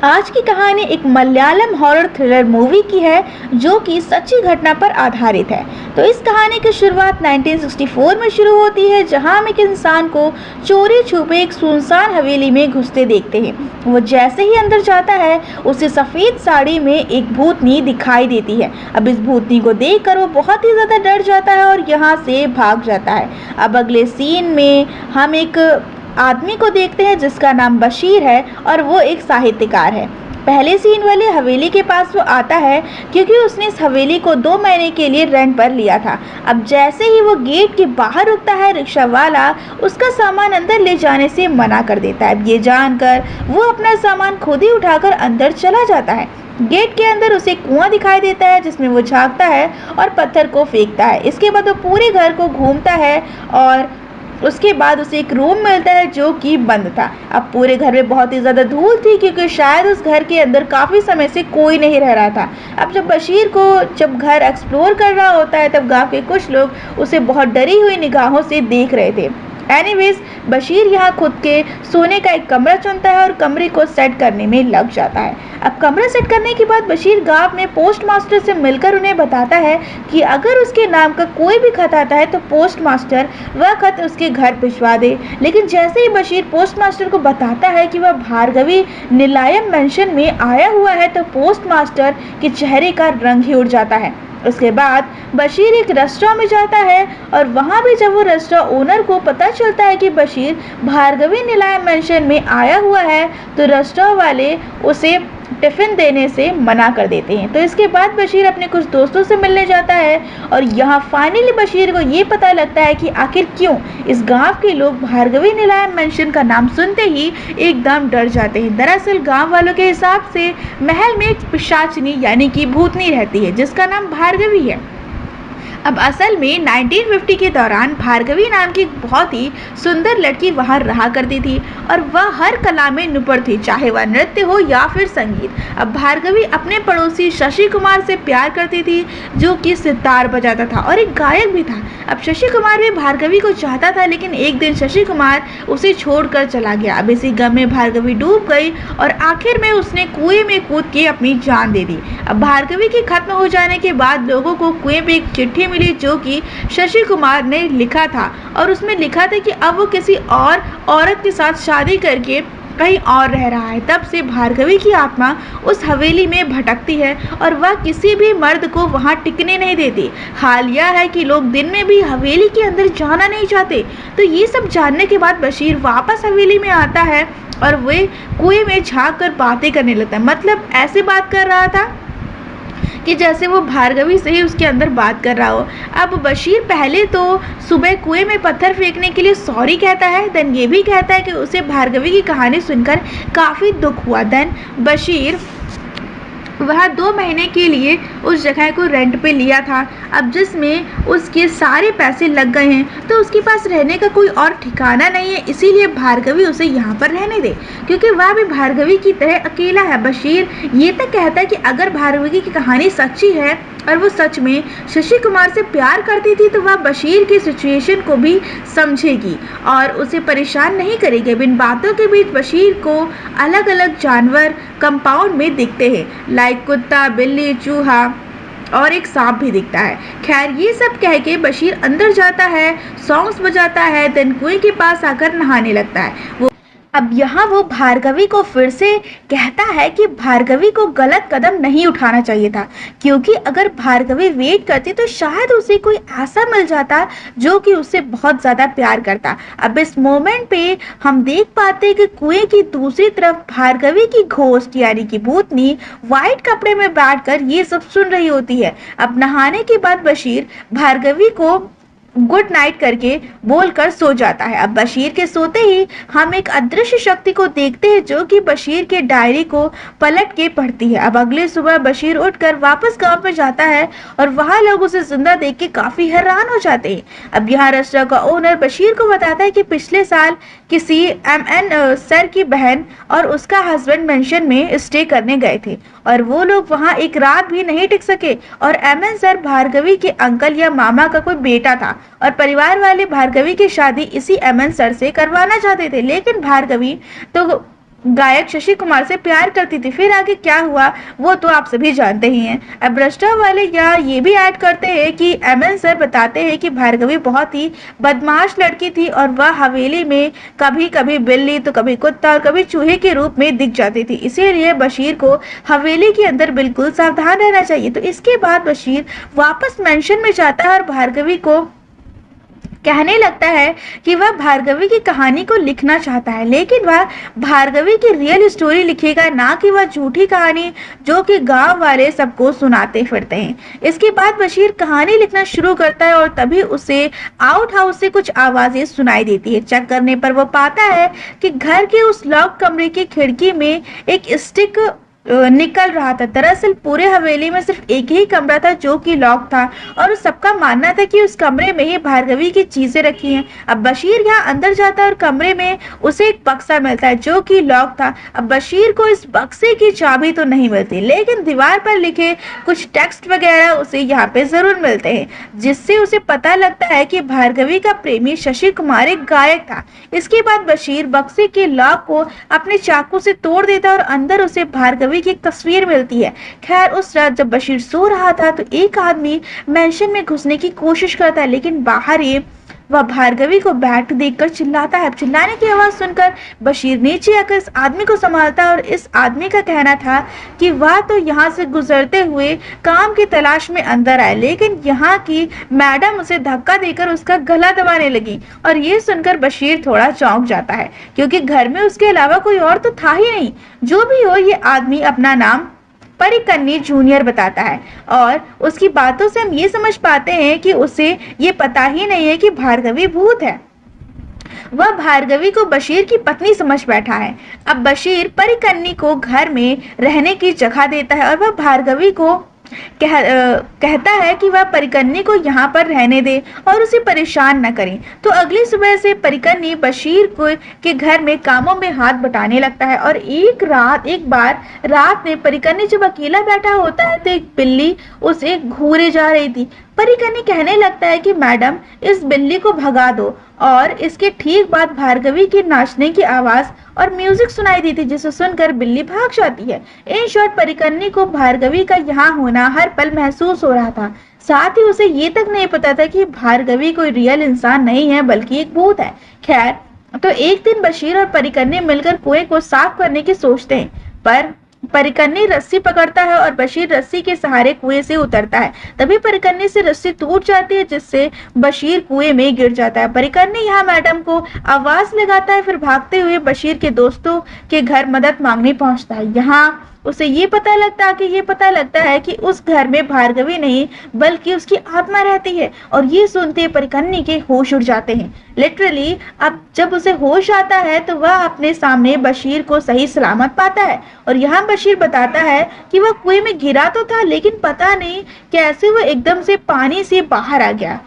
आज की कहानी एक मलयालम हॉरर थ्रिलर मूवी की है जो कि सच्ची घटना पर आधारित है। तो इस कहानी की शुरुआत 1964 में शुरू होती है, जहां हम एक इंसान को चोरी छुपे एक सुनसान हवेली में घुसते देखते हैं। वो जैसे ही अंदर जाता है उसे सफ़ेद साड़ी में एक भूतनी दिखाई देती है। अब इस भूतनी को देखकर वो बहुत ही ज़्यादा डर जाता है और यहाँ से भाग जाता है। अब अगले सीन में हम एक आदमी को देखते हैं जिसका नाम बशीर है और वो एक साहित्यकार है। पहले सीन वाले हवेली के पास वो आता है क्योंकि उसने इस हवेली को 2 महीने के लिए रेंट पर लिया था। अब जैसे ही वो गेट के बाहर रुकता है, रिक्शा वाला उसका सामान अंदर ले जाने से मना कर देता है। ये जानकर वो अपना सामान खुद ही उठाकर अंदर चला जाता है। गेट के अंदर उसे कुआं दिखाई देता है जिसमें वो झांकता है और पत्थर को फेंकता है। इसके बाद वो पूरे घर को घूमता है और उसके बाद उसे एक रूम मिलता है जो कि बंद था। अब पूरे घर में बहुत ही ज़्यादा धूल थी क्योंकि शायद उस घर के अंदर काफ़ी समय से कोई नहीं रह रहा था। अब जब बशीर को घर एक्सप्लोर कर रहा होता है तब गांव के कुछ लोग उसे बहुत डरी हुई निगाहों से देख रहे थे। एनीवेज, बशीर यहाँ खुद के सोने का एक कमरा चुनता है और कमरे को सेट करने में लग जाता है। अब कमरा सेट करने के बाद बशीर गांव में पोस्ट मास्टर से मिलकर उन्हें बताता है कि अगर उसके नाम का कोई भी खत आता है तो पोस्ट मास्टर वह खत उसके घर भिजवा दे। लेकिन जैसे ही बशीर पोस्ट मास्टर को बताता है कि वह भार्गवी निलायम मेंशन में आया हुआ है तो पोस्ट मास्टर के चेहरे का रंग ही उड़ जाता है। उसके बाद बशीर एक रेस्टोरेंट में जाता है और वहाँ भी जब वो रेस्टोरेंट ओनर को पता चलता है कि बशीर भार्गवी निलायम मेंशन में आया हुआ है तो रेस्टोरेंट वाले उसे टिफ़िन देने से मना कर देते हैं। तो इसके बाद बशीर अपने कुछ दोस्तों से मिलने जाता है और यहाँ फाइनली बशीर को ये पता लगता है कि आखिर क्यों इस गांव के लोग भार्गवी निलायम मेंशन का नाम सुनते ही एकदम डर जाते हैं। दरअसल गांव वालों के हिसाब से महल में एक पिशाचनी यानी कि भूतनी रहती है जिसका नाम भार्गवी है। अब असल में 1950 के दौरान भार्गवी नाम की एक बहुत ही सुंदर लड़की वहाँ रहा करती थी और वह हर कला में निपुण थी, चाहे वह नृत्य हो या फिर संगीत। अब भार्गवी अपने पड़ोसी शशि कुमार से प्यार करती थी जो कि सितार बजाता था और एक गायक भी था। अब शशि कुमार भी भार्गवी को चाहता था, लेकिन एक दिन शशि कुमार उसे छोड़कर चला गया। अब इसी गम में भार्गवी डूब गई और आखिर में उसने कुएं में कूद के अपनी जान दे दी। अब भार्गवी के खत्म हो जाने के बाद लोगों को कुएं में एक चिट्ठी मिली जो कि शशि कुमार ने लिखा था और उसमें लिखा था कि अब वो किसी और औरत के साथ शादी करके कहीं और रह रहा है। तब से भार्गवी की आत्मा उस हवेली में भटकती है और वह किसी भी मर्द को वहां टिकने नहीं देती। हाल यह है कि लोग दिन में भी हवेली के अंदर जाना नहीं चाहते। तो ये सब जानने के बाद बशीर वापस हवेली में आता है और वे कुएं में झांक कर बातें करने लगता है। मतलब ऐसे बात कर रहा था कि जैसे वो भार्गवी से ही उसके अंदर बात कर रहा हो। अब बशीर पहले तो सुबह कुएं में पत्थर फेंकने के लिए सॉरी कहता है, देन ये भी कहता है कि उसे भार्गवी की कहानी सुनकर काफ़ी दुख हुआ। देन बशीर वह 2 महीने के लिए उस जगह को रेंट पे लिया था। अब जिसमें उसके सारे पैसे लग गए हैं तो उसके पास रहने का कोई और ठिकाना नहीं है, इसीलिए भार्गवी उसे यहाँ पर रहने दे क्योंकि वह भी भार्गवी की तरह अकेला है। बशीर ये तक कहता है कि अगर भार्गवी की कहानी सच्ची है और वो सच में शशि कुमार से प्यार करती थी तो वह बशीर की सिचुएशन को भी समझेगी और उसे परेशान नहीं करेगी। इन बातों के बीच बशीर को अलग अलग जानवर कंपाउंड में दिखते हैं, लाइक कुत्ता, बिल्ली, चूहा और एक सांप भी दिखता है। खैर ये सब कह के बशीर अंदर जाता है, सॉन्ग्स बजाता है, देन कुएं के पास आकर नहाने लगता है। अब यहाँ वो भार्गवी को फिर से कहता है कि भार्गवी को गलत कदम नहीं उठाना चाहिए था क्योंकि अगर भार्गवी वेट करती तो शायद उसे कोई ऐसा मिल जाता जो कि उससे बहुत ज़्यादा प्यार करता। अब इस मोमेंट पे हम देख पाते हैं कि कुएं की दूसरी तरफ भार्गवी की घोस्ट यानी कि भूतनी वाइट कपड़े में बैठकर ये सब सुन रही होती है। अब नहाने के बाद बशीर भार्गवी को गुड नाइट करके बोलकर सो जाता है। अब बशीर के सोते ही हम एक अदृश्य शक्ति को देखते हैं जो कि बशीर के डायरी को पलट के पढ़ती है। अब अगले सुबह बशीर उठकर वापस गांव में जाता है और वहां लोग उसे जिंदा देख के काफी हैरान हो जाते हैं। अब यहाँ रेस्टोरेंट का ओनर बशीर को बताता है कि पिछले साल किसी MN सर की बहन और उसका हस्बैंड मेंशन में स्टे करने गए थे और वो लोग वहाँ एक रात भी नहीं टिक सके और MN सर भार्गवी के अंकल या मामा का कोई बेटा था और परिवार वाले भार्गवी की शादी इसी MN सर से करवाना चाहते थे, लेकिन भार्गवी तो गायक शशि कुमार से प्यार करती थी। फिर आगे क्या हुआ वो तो आप सभी जानते ही हैं। अब भ्रष्टा वाले यहाँ ये भी ऐड करते हैं कि एमएन सर बताते हैं कि भार्गवी बहुत ही बदमाश लड़की थी और वह हवेली में कभी कभी बिल्ली तो कभी कुत्ता और कभी चूहे के रूप में दिख जाती थी, इसीलिए बशीर को हवेली के अंदर बिल्कुल सावधान रहना चाहिए। तो इसके बाद बशीर वापस मेंशन में जाता है और भार्गवी को कहने लगता है कि वह भार्गवी की कहानी को लिखना चाहता है, लेकिन वह भार्गवी की रियल स्टोरी लिखेगा, ना कि वह झूठी कहानी जो कि गांव वाले सबको सुनाते फिरते हैं। इसके बाद बशीर कहानी लिखना शुरू करता है और तभी उसे आउट हाउस से कुछ आवाजें सुनाई देती है। चेक करने पर वो पाता है कि घर के उस लॉक कमरे की खिड़की में एक स्टिक निकल रहा था। दरअसल पूरे हवेली में सिर्फ एक ही कमरा था जो कि लॉक था और सबका मानना था कि उस कमरे में ही भार्गवी की चीजें रखी हैं। अब बशीर यहाँ अंदर जाता है और कमरे में उसे एक बक्सा मिलता है जो कि लॉक था। अब बशीर को इस बक्से की चाबी तो नहीं मिलती, लेकिन दीवार पर लिखे कुछ टेक्स्ट वगैरह उसे यहाँ पे जरूर मिलते हैं, जिससे उसे पता लगता है कि भार्गवी का प्रेमी शशि कुमार एक गायक था। इसके बाद बशीर बक्से के लॉक को अपने चाकू से तोड़ देता है और अंदर उसे भार्गवी की एक तस्वीर मिलती है। खैर उस रात जब बशीर सो रहा था तो एक आदमी मेंशन में घुसने की कोशिश करता है, लेकिन बाहर ही वह भार्गवी को बैठ देखकर चिल्लाता है। चिल्लाने की आवाज सुनकर बशीर नीचे आकर इस आदमी को संभालता है और इस आदमी का कहना था कि वह तो यहाँ से गुजरते हुए काम की तलाश में अंदर आए, लेकिन यहाँ की मैडम उसे धक्का देकर उसका गला दबाने लगी। और ये सुनकर बशीर थोड़ा चौंक जाता है, क्योंकि घर में उसके अलावा कोई और तो था ही नहीं। जो भी हो, ये आदमी अपना नाम परिकन्नी जूनियर बताता है और उसकी बातों से हम ये समझ पाते हैं कि उसे ये पता ही नहीं है कि भार्गवी भूत है। वह भार्गवी को बशीर की पत्नी समझ बैठा है। अब बशीर परिकन्नी को घर में रहने की जगह देता है और वह भार्गवी को कहता है कि वह परिकन्नी को यहाँ पर रहने दे और उसे परेशान न करें। तो अगली सुबह से परिकन्नी बशीर को के घर में कामों में हाथ बटाने लगता है और एक बार रात में परिकन्नी जब अकेला बैठा होता है तो एक बिल्ली उसे घूरे जा रही थी। परिकन्नी कहने लगता है कि मैडम इस बिल्ली को भगा दो और इसके ठीक बाद भार्गवी की नाचने की आवाज और म्यूजिक सुनाई दी थी, जिसे सुनकर बिल्ली भाग जाती है। इन शॉर्ट परिकन्नी को भार्गवी का यहाँ होना हर पल महसूस हो रहा था। साथ ही उसे ये तक नहीं पता था कि भार्गवी कोई रियल इंसान नहीं है बल्कि एक भूत है। खैर तो एक दिन बशीर और परिकन्नी मिलकर कुएं को साफ करने की सोचते हैं, पर परिकन्नी रस्सी पकड़ता है और बशीर रस्सी के सहारे कुएं से उतरता है। तभी परिकन्नी से रस्सी टूट जाती है, जिससे बशीर कुएं में गिर जाता है। परिकन्नी यहाँ मैडम को आवाज लगाता है, फिर भागते हुए बशीर के दोस्तों के घर मदद मांगने पहुंचता है। यहाँ उसे ये पता लगता है कि उस घर में भार्गवी नहीं बल्कि उसकी आत्मा रहती है। और ये सुनते परिकन्नी के होश उड़ जाते हैं। लिटरली अब जब उसे होश आता है तो वह अपने सामने बशीर को सही सलामत पाता है और यहाँ बशीर बताता है कि वह कुएं में गिरा तो था, लेकिन पता नहीं कैसे वह एकदम से पानी से बाहर आ गया,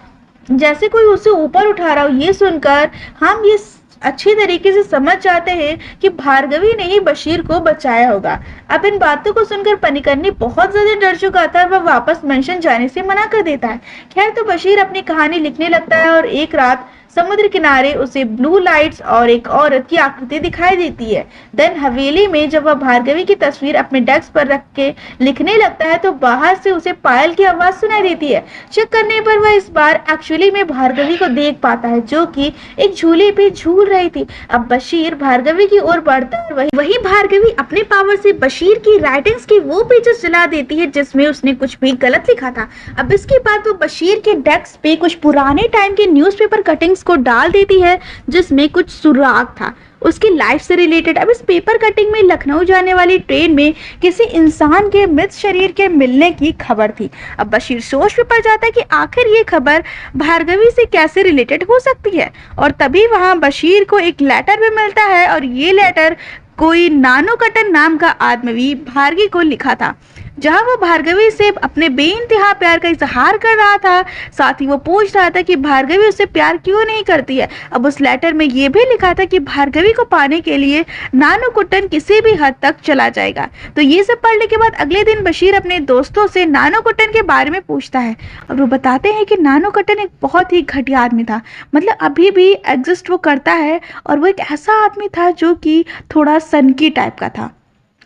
जैसे कोई उसे ऊपर उठा रहा हो। ये सुनकर हम ये अच्छी तरीके से समझ जाते हैं कि भार्गवी ने ही बशीर को बचाया होगा। अब इन बातों को सुनकर परिकन्नी बहुत ज्यादा डर चुका था और वह वापस मेंशन जाने से मना कर देता है। खैर तो बशीर अपनी कहानी लिखने लगता है और एक रात समुद्र किनारे उसे ब्लू लाइट्स और एक औरत की आकृति दिखाई देती है। देन हवेली में जब वह भार्गवी की तस्वीर अपने डेस्क पर रख के लिखने लगता है तो बाहर से उसे पायल की आवाज सुनाई देती है। चेक करने पर वह इस बार एक्चुअली में भार्गवी को देख पाता है, जो कि एक झूले पे झूल रही थी। अब बशीर भार्गवी की ओर बढ़ता है, वही भार्गवी अपने पावर से बशीर की राइटिंग्स की वो पेजेस जला देती है जिसमें उसने कुछ भी गलत लिखा था। अब इसके बाद वो बशीर के डेस्क पे कुछ पुराने टाइम के न्यूज़पेपर कटिंग्स को डाल देती है जिसमें कुछ सुराग था उसकी लाइफ से रिलेटेड। अब इस पेपर कटिंग में लखनऊ जाने वाली ट्रेन में किसी इंसान के मृत शरीर के मिलने की खबर थी। अब बशीर सोच में पड़ जाता है कि आखिर ये खबर भार्गवी से कैसे रिलेटेड हो सकती है और तभी वहां बशीर को एक लेटर भी मिलता है और ये लेटर कोई नानो कटन नाम का आदमी भार्गी को लिखा था। जहां वो भार्गवी से अपने बेइंतहा प्यार का इजहार कर रहा था। साथ ही वो पूछ रहा था कि भार्गवी उससे प्यार क्यों नहीं करती है। अब उस लेटर में ये भी लिखा था कि भार्गवी को पाने के लिए नानूकुट्टन किसी भी हद तक चला जाएगा। तो ये सब पढ़ने के बाद अगले दिन बशीर अपने दोस्तों से नानूकुट्टन के बारे में पूछता है और वो बताते हैं कि नानूकुट्टन एक बहुत ही घटिया आदमी था। मतलब अभी भी एग्जिस्ट वो करता है और वो एक ऐसा आदमी था जो कि थोड़ा सनकी टाइप का था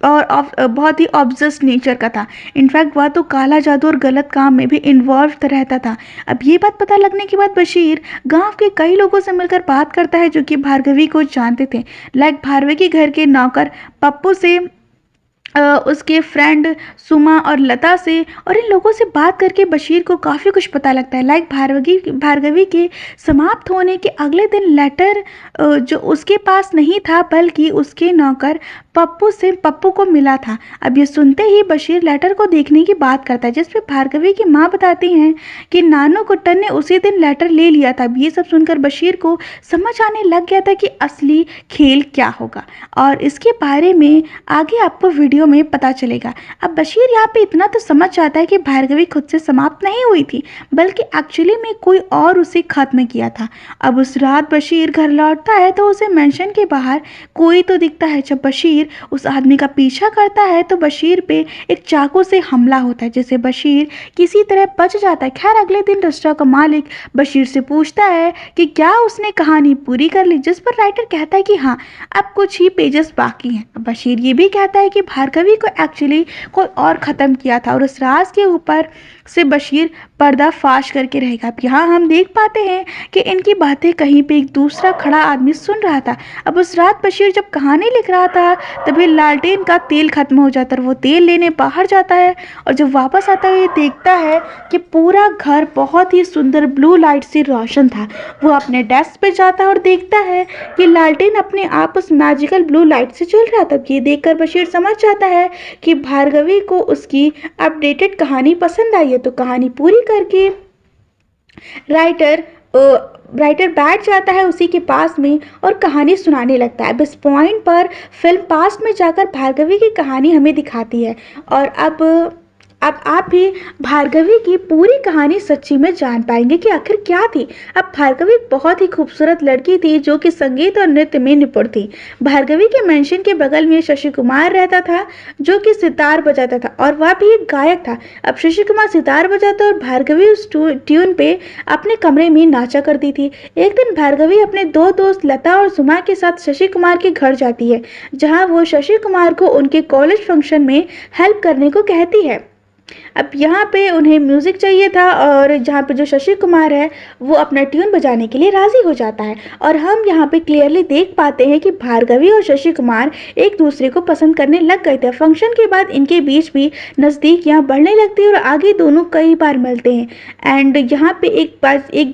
और बहुत ही ऑब्सेस्ड नेचर का था। इनफैक्ट वह तो काला जादू और गलत काम में भी इन्वॉल्व रहता था। अब ये बात पता लगने के बाद बशीर गांव के कई लोगों से मिलकर बात करता है जो कि भार्गवी को जानते थे। लाइक भार्गवी के घर के नौकर पप्पू से, उसके फ्रेंड सुमा और लता से, और इन लोगों से बात करके बशीर को काफ़ी कुछ पता लगता है। लाइक भार्गवी के समाप्त होने के अगले दिन लेटर जो उसके पास नहीं था बल्कि उसके नौकर पप्पू को मिला था। अब ये सुनते ही बशीर लेटर को देखने की बात करता है जिसपे भार्गवी की माँ बताती हैं कि नानूकुट्टन ने उसी दिन लेटर ले लिया था। अब ये सब सुनकर बशीर को समझ आने लग गया था कि असली खेल क्या होगा और इसके बारे में आगे आपको वीडियो में पता चलेगा। अब बशीर यहाँ पे इतना तो समझ जाता है कि भार्गवी खुद से समाप्त नहीं हुई थी बल्कि एक्चुअली में कोई और उसे खत्म किया था। अब उस रात बशीर घर लौटता है तो उसे मेंशन के बाहर कोई तो दिखता है। जब बशीर उस आदमी का पीछा करता है तो बशीर पे एक चाकू से हमला होता है जिससे बशीर किसी तरह बच जाता है। खैर अगले दिन रेस्टोरेंट का मालिक बशीर से पूछता है कि क्या उसने कहानी पूरी कर ली, जिस पर राइटर कहता है कि हाँ अब कुछ ही पेजेस बाकी हैं। बशीर ये भी कहता है कि भार्गवी को एक्चुअली कोई और ख़त्म किया था और उस राज के ऊपर से बशीर पर्दा फाश करके रहेगा। अब यहाँ हम देख पाते हैं कि इनकी बातें कहीं पे एक दूसरा खड़ा आदमी सुन रहा था। अब उस रात बशीर जब कहानी लिख रहा था तभी लालटेन का तेल खत्म हो जाता है। वो तेल लेने बाहर जाता है और जब वापस आता है देखता है कि पूरा घर बहुत ही सुंदर ब्लू लाइट से रोशन था। वो अपने डेस्क पे जाता है और देखता है कि लालटेन अपने आप उस मैजिकल ब्लू लाइट से जल रहा था। ये देखकर बशीर समझ जाता है कि भार्गवी को उसकी अपडेटेड कहानी पसंद आई है। तो कहानी पूरी करके राइटर बैठ जाता है उसी के पास में और कहानी सुनाने लगता है। अब इस पॉइंट पर फिल्म पास्ट में जाकर भार्गवी की कहानी हमें दिखाती है और अब आप भी भार्गवी की पूरी कहानी सच्ची में जान पाएंगे कि आखिर क्या थी। अब भार्गवी एक बहुत ही खूबसूरत लड़की थी जो कि संगीत और नृत्य में निपुण थी। भार्गवी के मेंशन के बगल में शशि कुमार रहता था जो कि सितार बजाता था और वह भी एक गायक था। अब शशि कुमार सितार बजाता और भार्गवी उस ट्यून पे अपने कमरे में नाचा करती थी। एक दिन भार्गवी अपने दो दोस्त लता और सुमा के साथ शशि कुमार के घर जाती है जहाँ वो शशि कुमार को उनके कॉलेज फंक्शन में हेल्प करने को कहती है। अब यहाँ पे उन्हें म्यूज़िक चाहिए था और जहाँ पे जो शशि कुमार है वो अपना ट्यून बजाने के लिए राज़ी हो जाता है और हम यहाँ पे क्लियरली देख पाते हैं कि भार्गवी और शशि कुमार एक दूसरे को पसंद करने लग गए थे। फंक्शन के बाद इनके बीच भी नज़दीकियाँ बढ़ने लगती है और आगे दोनों कई बार मिलते हैं एंड यहाँ पे एक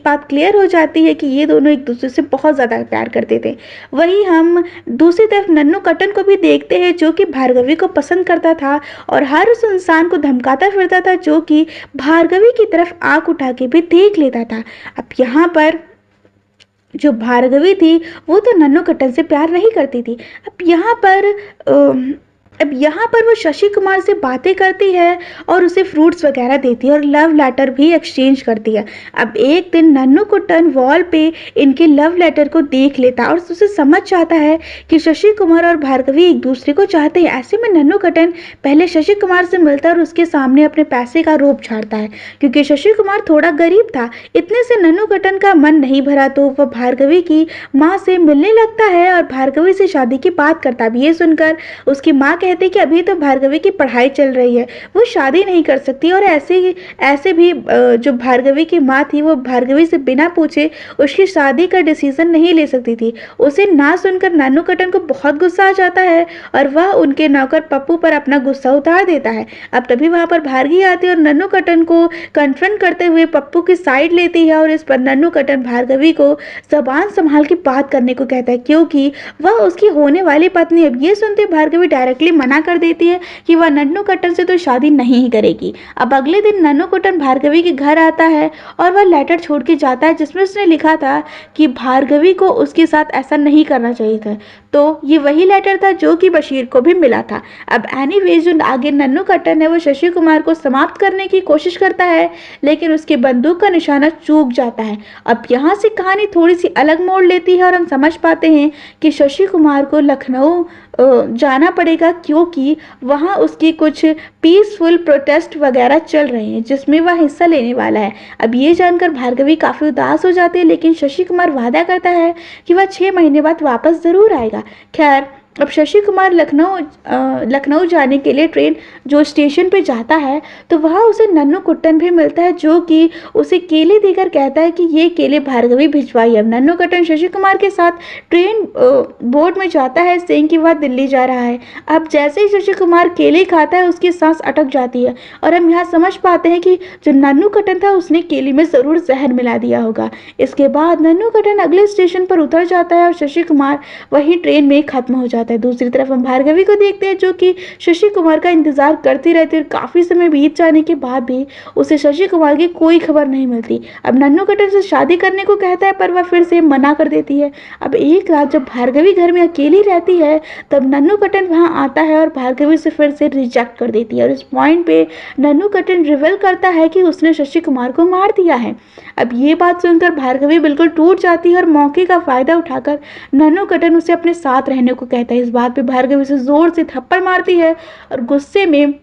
बात क्लियर हो जाती है कि ये दोनों एक दूसरे से बहुत ज़्यादा प्यार करते थे। वही हम दूसरी तरफ नानूकुट्टन को भी देखते हैं जो कि भार्गवी को पसंद करता था और हर उस इंसान को धमकाता फिरता था जो कि भार्गवी की तरफ आंख उठा के भी देख लेता था। अब यहाँ पर जो भार्गवी थी वो तो नानूकुट्टन से प्यार नहीं करती थी। अब यहाँ पर वो शशि कुमार से बातें करती है और उसे फ्रूट्स वगैरह देती है और लव लेटर भी एक्सचेंज करती है। अब एक दिन नानूकुट्टन वॉल पे इनके लव लेटर को देख लेता है और उसे समझ जाता है कि शशि कुमार और भार्गवी एक दूसरे को चाहते हैं। ऐसे में नानूकुट्टन पहले शशि कुमार से मिलता है और उसके सामने अपने पैसे का रोप झाड़ता है क्योंकि शशि कुमार थोड़ा गरीब था। इतने से नानूकुट्टन का मन नहीं भरा तो वह भार्गवी की माँ से मिलने लगता है और भार्गवी से शादी की बात करता है। ये सुनकर उसकी माँ कहते कि अभी तो भार्गवी की पढ़ाई चल रही है, वो शादी नहीं कर सकती और ऐसे भी जो भार्गवी की माँ थी वो भार्गवी से बिना पूछे उसकी शादी का डिसीजन नहीं ले सकती थी। उसे ना सुनकर नानूकुट्टन को बहुत गुस्सा आ जाता है और वह उनके नौकर पप्पू पर अपना गुस्सा उतार देता है। अब तभी वहां पर भार्गवी आती है और नानूकुट्टन को कन्फ्रंट करते हुए पप्पू की साइड लेती है और इस पर नानूकुट्टन भार्गवी को जबान संभाल के बात करने को कहता है क्योंकि वह उसकी होने वाली पत्नी। अब ये सुनते भार्गवी डायरेक्टली मना कर देती है कि वह नन्नूकट्टन से तो शादी नहीं ही करेगी। अब अगले दिन नन्नूकुट्टन भार्गवी के घर आता है और वह लेटर छोड़ के जाता है जिसमें उसने लिखा था कि भार्गवी को उसके साथ ऐसा नहीं करना चाहिए था। तो ये वही लेटर था जो कि बशीर को भी मिला था। अब एनीवेज जो आगे नन्नूकट्टन है वो शशि कुमार को समाप्त करने की कोशिश करता है, लेकिन उसकी बंदूक का निशाना चूक जाता है। अब यहाँ से कहानी थोड़ी सी अलग मोड़ लेती है और हम समझ पाते हैं कि शशि कुमार को लखनऊ जाना पड़ेगा, क्योंकि वहाँ उसकी कुछ पीसफुल प्रोटेस्ट वगैरह चल रहे हैं जिसमें वह हिस्सा लेने वाला है। अब ये जानकर भार्गवी काफ़ी उदास हो जाती है, लेकिन शशि कुमार वादा करता है कि वह 6 महीने बाद वापस ज़रूर आएगा। खैर, अब शशि कुमार लखनऊ जाने के लिए ट्रेन जो स्टेशन पे जाता है तो वहाँ उसे नन्नूकुट्टन भी मिलता है, जो कि उसे केले देकर कहता है कि ये केले भार्गवी भिजवाई। अब नन्नूकुट्टन शशि कुमार के साथ ट्रेन बोर्ड में जाता है सेइंग कि वह दिल्ली जा रहा है। अब जैसे ही शशि कुमार केले खाता है उसकी सांस अटक जाती है और हम यहाँ समझ पाते हैं कि जो नन्नूकुट्टन था उसने केले में ज़रूर जहर मिला दिया होगा। इसके बाद नन्नूकुट्टन अगले स्टेशन पर उतर जाता है और शशि कुमार वही ट्रेन में खत्म हो जाता है। दूसरी तरफ हम भार्गवी को देखते हैं जो कि शशि कुमार का इंतजार करती रहती है और काफी समय बीत जाने के बाद भी उसे शशि कुमार की कोई खबर नहीं मिलती। अब नन्नूकुट्टन से शादी करने को कहता है पर वह फिर से मना कर देती है। अब एक रात जब भार्गवी घर में अकेली रहती है तब नन्नूकुट्टन वहां आता है और भार्गवी से फिर से रिजेक्ट कर देती है और इस पॉइंट पे नन्नूकुट्टन रिवील करता है कि उसने शशि कुमार को मार दिया है। अब ये बात सुनकर भार्गवी बिल्कुल टूट जाती है और मौके का फायदा उठाकर नन्नूकुट्टन उसे अपने साथ रहने को कहता है। इस बात पे भार्गवी उसे जोर से थप्पड़ मारती है और गुस्से में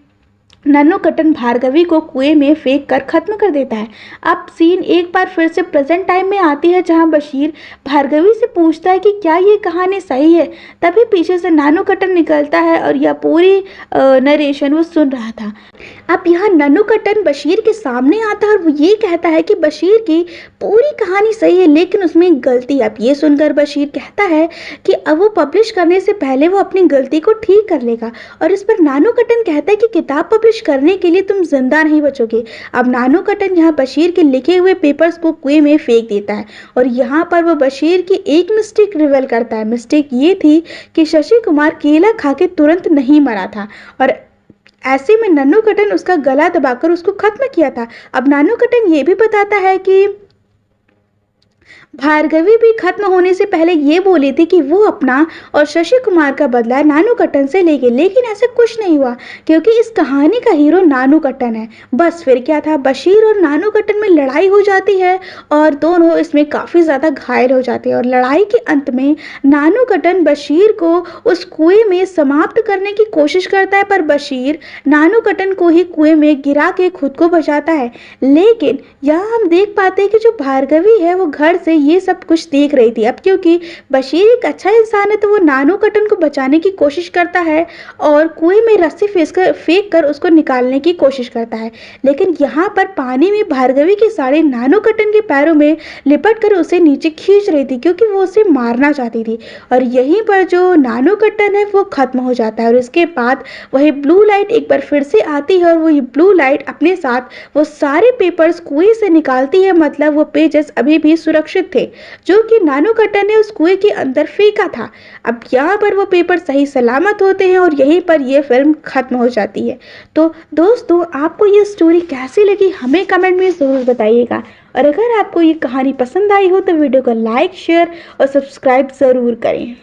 नन्नूकुट्टन भार्गवी को कुएं में फेंक कर खत्म कर देता है। अब सीन एक बार फिर से प्रेजेंट टाइम में आती है जहां बशीर भार्गवी से पूछता है कि क्या ये कहानी सही है। तभी पीछे से नन्नूकुट्टन निकलता है और यह पूरी नरेशन वो सुन रहा था। अब यहाँ नन्नूकुट्टन बशीर के सामने आता है और वो ये कहता है कि बशीर की पूरी कहानी सही है लेकिन उसमें एक गलती। अब ये सुनकर बशीर कहता है कि अब वो पब्लिश करने से पहले वो अपनी गलती को ठीक कर लेगा और इस पर नन्नूकुट्टन कहता है कि किताब पब्लिश करने के लिए तुम जिंदा नहीं बचोगे। अब नन्नूकुट्टन यहाँ बशीर के लिखे हुए पेपर्स को कुएं में फेंक देता है और यहाँ पर वो बशीर की एक मिस्टेक रिवील करता है। मिस्टेक ये थी कि शशि कुमार केला खा के तुरंत नहीं मरा था और ऐसे में नन्नूकुट्टन उसका गला दबाकर उसको खत्म किया था। अब नन्नूकुट्टन ये भी बताता है कि भार्गवी भी खत्म होने से पहले ये बोली थी कि वो अपना और शशि कुमार का बदला नन्नूकुट्टन से लेंगे, लेकिन ऐसा कुछ नहीं हुआ क्योंकि इस कहानी का हीरो नन्नूकुट्टन है। बस फिर क्या था, बशीर और नन्नूकुट्टन में लड़ाई हो जाती है और दोनों इसमें काफ़ी ज़्यादा घायल हो जाते हैं और लड़ाई के अंत में नन्नूकुट्टन बशीर को उस कुएं में समाप्त करने की कोशिश करता है पर बशीर नन्नूकुट्टन को ही कुएं में गिरा के खुद को बचाता है। लेकिन यहाँ हम देख पाते हैं कि जो भार्गवी है वो घर से ये सब कुछ देख रही थी। अब क्योंकि बशीर एक अच्छा इंसान है तो वो नन्नूकुट्टन को बचाने की कोशिश करता है और कुएं में रस्सी फेंक कर उसको निकालने की कोशिश करता है, लेकिन यहाँ पर पानी में भार्गवी की साड़ी नन्नूकुट्टन के पैरों में लिपट कर उसे नीचे खींच रही थी क्योंकि वो उसे मारना चाहती थी और यहीं पर जो नन्नूकुट्टन है वो खत्म हो जाता है। और इसके बाद वही ब्लू लाइट एक बार फिर से आती है और वो ब्लू लाइट अपने साथ वो सारे पेपर्स कुएं से निकालती है, मतलब वो पेजेस अभी भी सुरक्षित थे जो कि नन्नूकुट्टन ने उस कुएं के अंदर फेंका था। अब यहाँ पर वो पेपर सही सलामत होते हैं और यहीं पर ये फिल्म खत्म हो जाती है। तो दोस्तों, आपको ये स्टोरी कैसी लगी हमें कमेंट में ज़रूर बताइएगा और अगर आपको ये कहानी पसंद आई हो तो वीडियो को लाइक, शेयर और सब्सक्राइब ज़रूर करें।